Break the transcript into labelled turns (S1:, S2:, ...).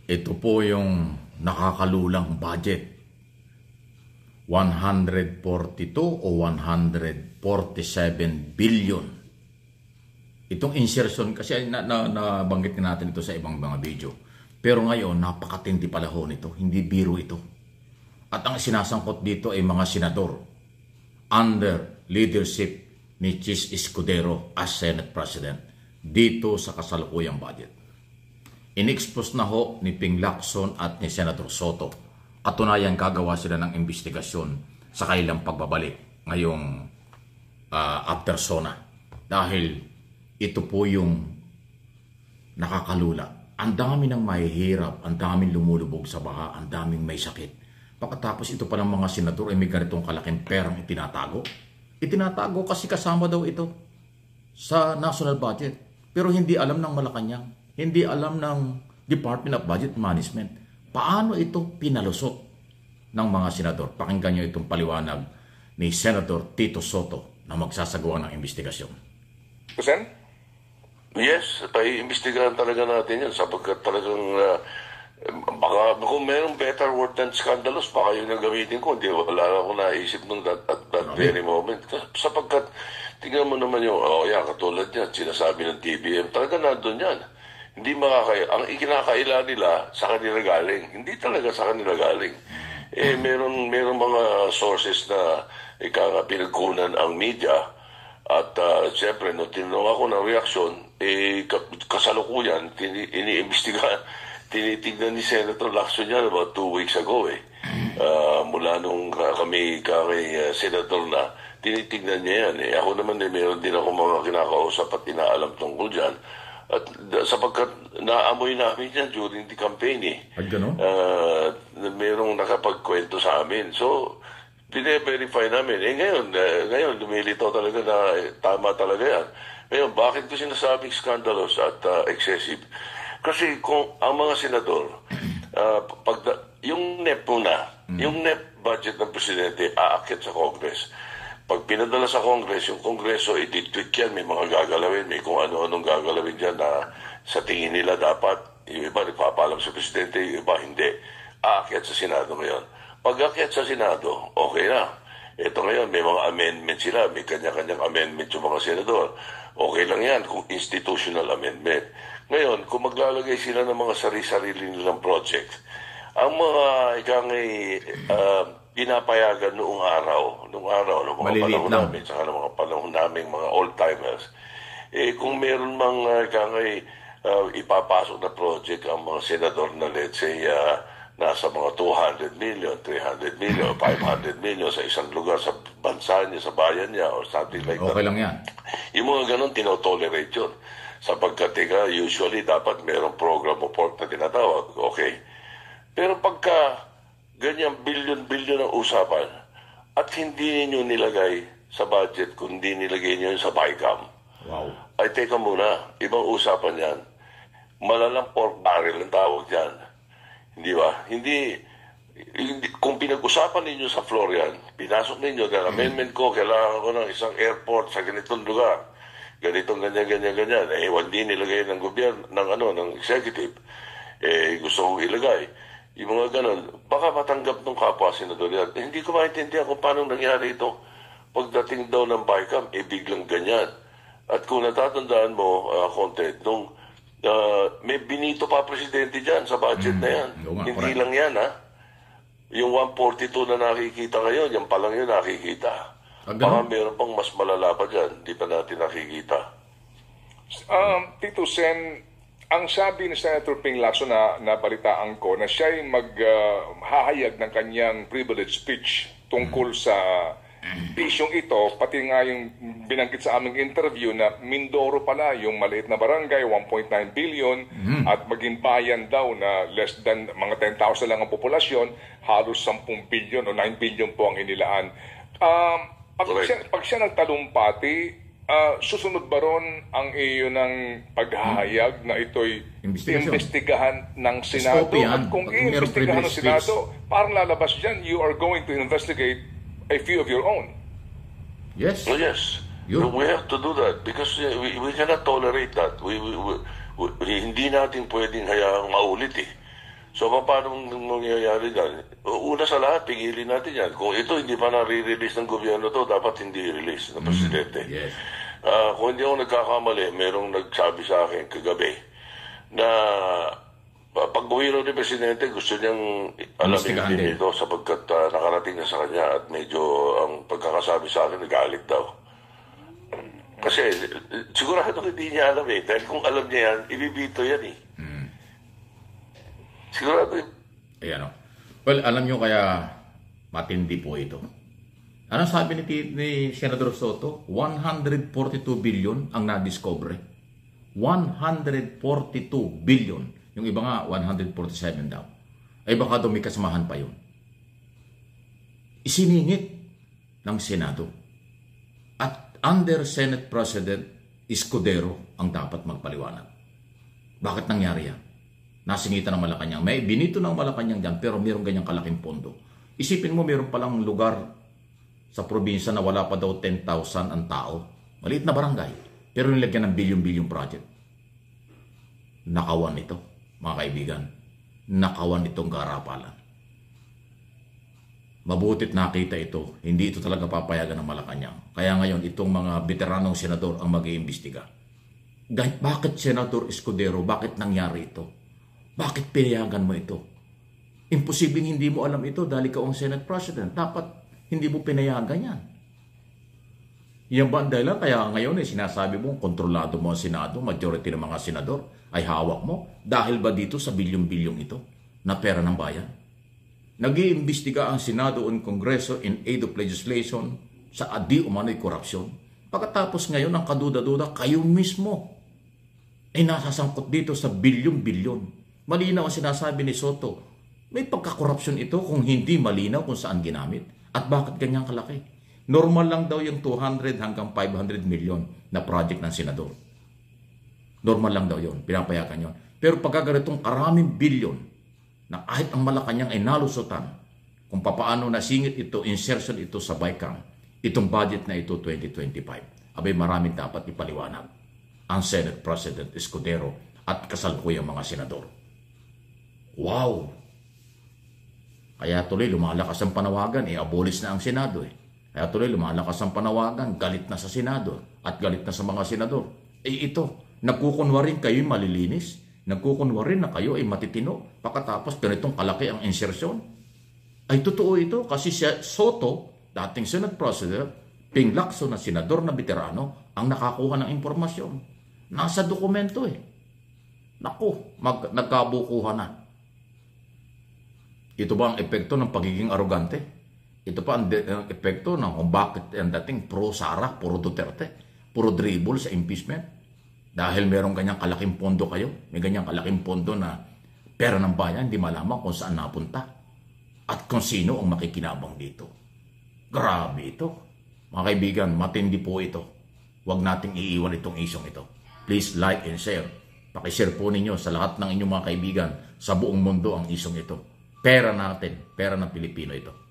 S1: Ito po yung nakakalulang budget. 142 o 147 billion. Itong insertion kasi nabanggit natin ito sa ibang mga video. Pero ngayon, napakatindi pala ho nito. Hindi biro ito. At ang sinasangkot dito ay mga senador under leadership ni Chis Escudero as Senate President dito sa kasalukuyang budget. In-expose na ho ni Ping Lacson at ni Senator Soto. Katunayan gagawa sila ng investigasyon sa kailang pagbabalik ngayong after SONA. Dahil ito po yung nakakalula. Ang dami ng mahihirap, ang daming lumulubog sa baha, ang daming may sakit. Pagkatapos ito pa ng mga senador ay may ganitong kalaking perang itinatago. Itinatago kasi kasama daw ito sa national budget. Pero hindi alam ng Malacanang, hindi alam ng Department of Budget Management. Paano ito pinalusot ng mga senador? Pakinggan nyo itong paliwanag ni Senator Tito Soto na magsasagawa ng investigasyon.
S2: Kusen?
S3: Yes, paiimbestigahan talaga natin yan sapagkat talagang baka kung mayroong better word than scandalous, baka yung nagamitin ko. Hindi, wala akong naisip nung at that very moment. Sapagkat, tingnan mo naman yung, katulad yan, sinasabi ng TBM, talaga nandun yan. Hindi ang ikinakaila nila sa kanila galing. Hindi talaga sa kanila galing. Meron mga sources na pinagkunan ang media at siyempre, nung tinanong ako ng reaksyon, kasalukuyan, iniimbestigahan, tinitignan ni Senator Lacson yan about 2 weeks ago mula nung kami Senator na, tinitignan niya yan Ako naman meron din ako mga kinakausap at inaalam tungkol dyan. At sapagkat naamoy namin yan during the campaign merong nakapagkwento sa amin. So, pine-verify namin. Ngayon, lumilitaw talaga na tama talaga yan. Ngayon, bakit ko sinasabing scandalous at excessive? Kasi kung ang mga senador, yung NEP muna, yung NEP budget ng presidente aakyat sa Congress. Pag pinadala sa Congress, yung Kongreso, ititweak yan, may mga gagalawin, may kung ano-anong gagalawin dyan na sa tingin nila dapat, yung iba nagpapalam sa presidente, yung iba hindi. Aakyat sa Senado ngayon. Pag aakyat sa Senado, okay na. Ito ngayon, may mga amendment sila, may kanya-kanyang amendment yung mga senador. Okay lang yan kung institutional amendment. Ngayon, kung maglalagay sila ng mga sarili-sarili nilang project, ang mga pinapayagan noong araw, ng mga panahon namin, saka ng mga panahon namin, mga old-timers, kung meron mang ipapasok na project ang mga senador na let's say, nasa mga 200 million, 300 million, 500 million sa isang lugar, sa bansa niya, sa bayan niya, or something like that.
S1: Okay lang yan.
S3: Yung mga ganun, tinotolerate yun. Sapagkat usually dapat mayroong program of work na tinatawag. Okay. Pero pagka ganyan billion-billion ang usapan at hindi niyo nilagay sa budget, kundi nilagay niyo sa BICAM.
S1: Wow.
S3: Ay, teka muna, ibang usapan yan. Malalang pork barrel ang tawag yan. Hindi ba? Hindi, kung pinag-usapan ninyo sa floor yan, pinasok ninyo, dahil amendment ko, kailangan ko ng isang airport sa ganitong lugar, ganitong ganyan. Hindi nilagay ng gobyerno, ng executive. Gusto kong ilagay. Yung mga ganon, baka matanggap ng kapwa senador yan. Hindi ko maintindihan kung paano nangyari ito. Pagdating daw ng BICAM, biglang ganyan. At kung natatandaan mo, Conte, nung may binito pa presidente dyan sa budget na yan. Hindi lang yan, Yung 142 na nakikita ngayon, yan pa lang yun nakikita. Baka meron pang mas malala pa dyan, hindi pa natin nakikita.
S2: Tito Sen, ang sabi ni Senator Ping Lacson na nabalitaan ko na siya ay maghahayag ng kanyang privilege speech tungkol sa isyong ito, pati nga yung binanggit sa aming interview na Mindoro pala, yung maliit na barangay, 1.9 billion, at maging bayan daw na less than mga 10,000 lang ang populasyon, halos 10 billion o 9 billion po ang inilaan. Pag siya nagtalumpati, susunod ba ron ang iyo ng paghahayag na ito'y imbestigahan ng Senado? At kung iimbestigahan ng Senado, parang lalabas dyan, you are going to investigate a few of your own.
S1: Yes.
S3: Oh, yes. We have to do that because we cannot tolerate that. Hindi natin pwedeng hayaang maulit So, paano mangyayari yan? Una sa lahat, pigilin natin yan. Kung ito hindi pa nare-release ng gobyerno to, dapat hindi release ng presidente.
S1: Yes.
S3: Kung hindi ako nagkakamali, merong nagsabi sa akin kagabi na pag uwi raw ni Presidente, gusto niyang alamin din ito sapagkat nakarating na sa kanya at medyo ang pagkakasabi sa akin, nagalit daw. Kasi sigurado hindi niya alam eh. Dahil kung alam niya yan, ibibito yan eh. Sigurado eh.
S1: Ayan o. Well, alam nyo kaya matindi po ito. Ano sabi ni Senador Soto? 142 billion ang nadiscover. 142 billion. Yung iba nga, 147 daw. Ay baka daw may kasamahan pa yun. Isiningit ng Senado. At under Senate President Escudero ang dapat magpaliwanag. Bakit nangyari yan? Nasingitan ng Malacanang. May binito ng Malacanang dyan, pero mayroong ganyang kalaking pondo. Isipin mo, mayroon palang lugar sa probinsya na wala pa daw 10,000 ang tao. Maliit na barangay. Pero nilagyan ng bilyon-bilyong project. Nakawan ito, mga kaibigan. Nakawan itong garapalan. Mabutit nakita ito. Hindi ito talaga papayagan ng Malacanang. Kaya ngayon, itong mga veteranong senador ang mag-iimbestiga. Bakit Senador Escudero? Bakit nangyari ito? Bakit pinayagan mo ito? Imposibleng hindi mo alam ito dahil ikaw ang Senate President. Dapat hindi mo pinayagan yan. Yan ba ang dahilan? Kaya ngayon sinasabi mo, kontrolado mo ang Senado, majority ng mga senador ay hawak mo. Dahil ba dito sa bilyong-bilyong ito na pera ng bayan? Nag-iimbestiga ang Senado o Kongreso in aid of legislation sa adi umano'y korupsyon. Pagkatapos ngayon ang kaduda-duda, kayo mismo ay nasasangkot dito sa bilyong-bilyon. Malinaw ang sinasabi ni Soto. May pagkakorupsyon ito kung hindi malinaw kung saan ginamit. At bakit ganyang kalaki? Normal lang daw yung 200 hanggang 500 million na project ng senador. Normal lang daw yun. Pinapayagan yun. Pero pagkaganitong karaming bilyon na kahit ang Malacanang ay nalusutan kung papaano nasingit ito, insertion ito sa BICAM, itong budget na ito 2025. Abay maraming dapat ipaliwanag ang Senate President Escudero at kasalukuyang mga senador. Wow! Kaya tuloy lumalakas ang panawagan, abolis na ang Senado eh. Kaya tuloy lumalakas ang panawagan, galit na sa Senado at galit na sa mga senador. Ito, nagkukunwarin kayo'y malilinis, nagkukunwarin na kayo ay matitino, pagkatapos ganitong kalaki ang insertion. Ay totoo ito kasi si Soto, dating Senate President, pinglakso na senador na veterano, ang nakakuha ng impormasyon. Nasa dokumento eh. Naku, nagkabukuhan na. Ito ba ang epekto ng pagiging arogante? Ito pa ang epekto ng kung bakit ang dating pro-Sara, puro Duterte, puro dribble sa impeachment? Dahil merong ganyang kalaking pondo kayo, may ganyang kalaking pondo na pera ng bayan, hindi malaman kung saan napunta. At kung sino ang makikinabang dito. Grabe ito. Mga kaibigan, matindi po ito. Huwag nating iiwan itong isyong ito. Please like and share. Pakishare po ninyo sa lahat ng inyong mga kaibigan sa buong mundo ang isyong ito. Pera natin, pera ng Pilipino ito.